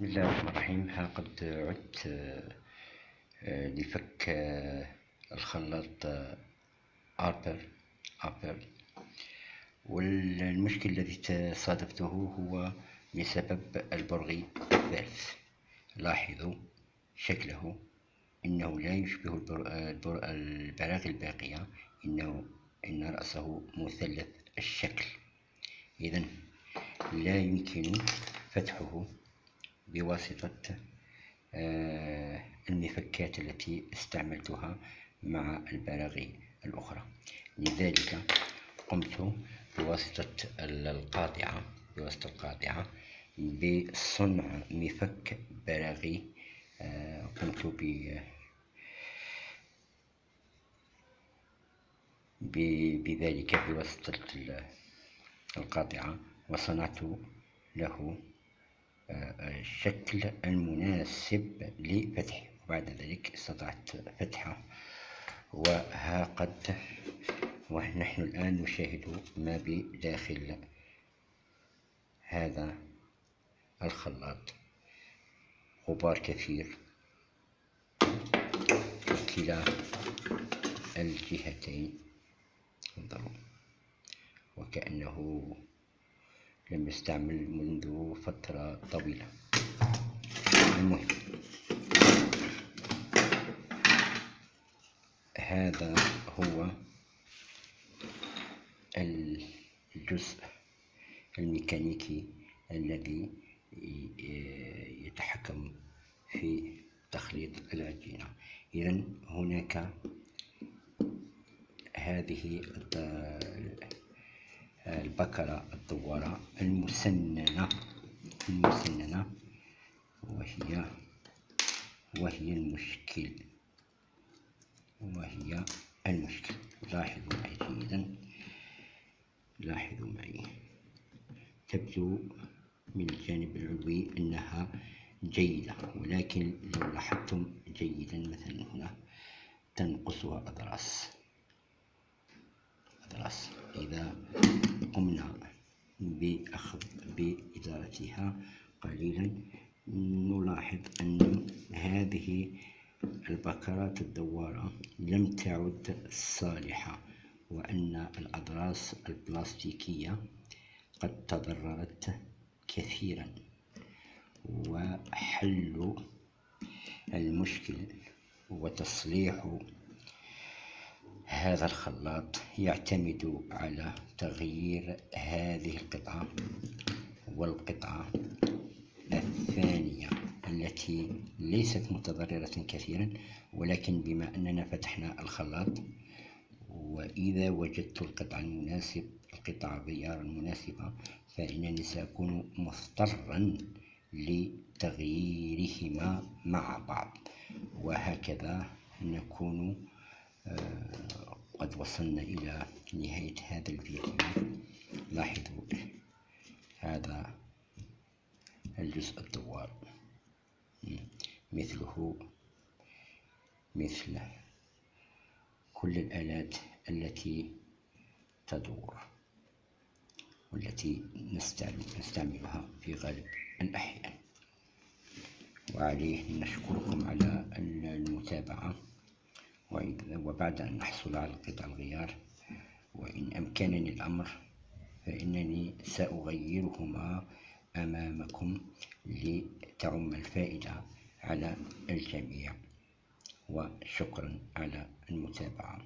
بسم الله الرحمن الرحيم. ها قد عدت لفك الخلاط آبر. والمشكل الذي صادفته هو بسبب البرغي الثالث. لاحظوا شكله، إنه لا يشبه البراغي الباقية، إن رأسه مثلث الشكل، إذن لا يمكن فتحه بواسطة المفكات التي استعملتها مع البراغي الأخرى. لذلك قمت بواسطة القاطعة بصنع مفك براغي. قمت بذلك بواسطة القاطعة، وصنعت له الشكل المناسب لفتحه، وبعد ذلك استطعت فتحه. ونحن الآن نشاهد ما بداخل هذا الخلاط. غبار كثير في كلا الجهتين، انظروا، وكأنه لم يستعمل منذ فترة طويلة. المهم، هذا هو الجزء الميكانيكي الذي يتحكم في تخليط العجينة. إذن هناك هذه البكرة الدوارة المسننة، وهي المشكل. لاحظوا معي تبدو من الجانب العلوي أنها جيدة، ولكن لو لاحظتم جيدا مثلا هنا تنقصها أضراس. إذا قمنا بإدارتها قليلا نلاحظ أن هذه البكرات الدوارة لم تعد صالحة، وأن الأضراس البلاستيكية قد تضررت كثيرا. وحل المشكل وتصليح هذا الخلاط يعتمد على تغيير هذه القطعة والقطعة الثانية التي ليست متضررة كثيرا، ولكن بما أننا فتحنا الخلاط، وإذا وجدت القطع غيار المناسبة، فإنني سأكون مضطرا لتغييرهما مع بعض، وهكذا نكون قد وصلنا إلى نهاية هذا الفيديو. لاحظوا هذا الجزء الدوار، مثل كل الآلات التي تدور والتي نستعملها في غالب الأحيان. وعليه نشكركم على المتابعة، وبعد أن نحصل على قطع الغيار، وإن أمكنني الأمر فإنني سأغيرهما أمامكم لتعم الفائدة على الجميع. وشكرا على المتابعة.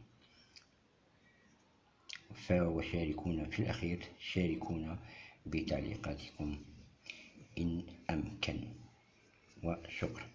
وشاركونا في الأخير، شاركونا بتعليقاتكم إن أمكن، وشكرا.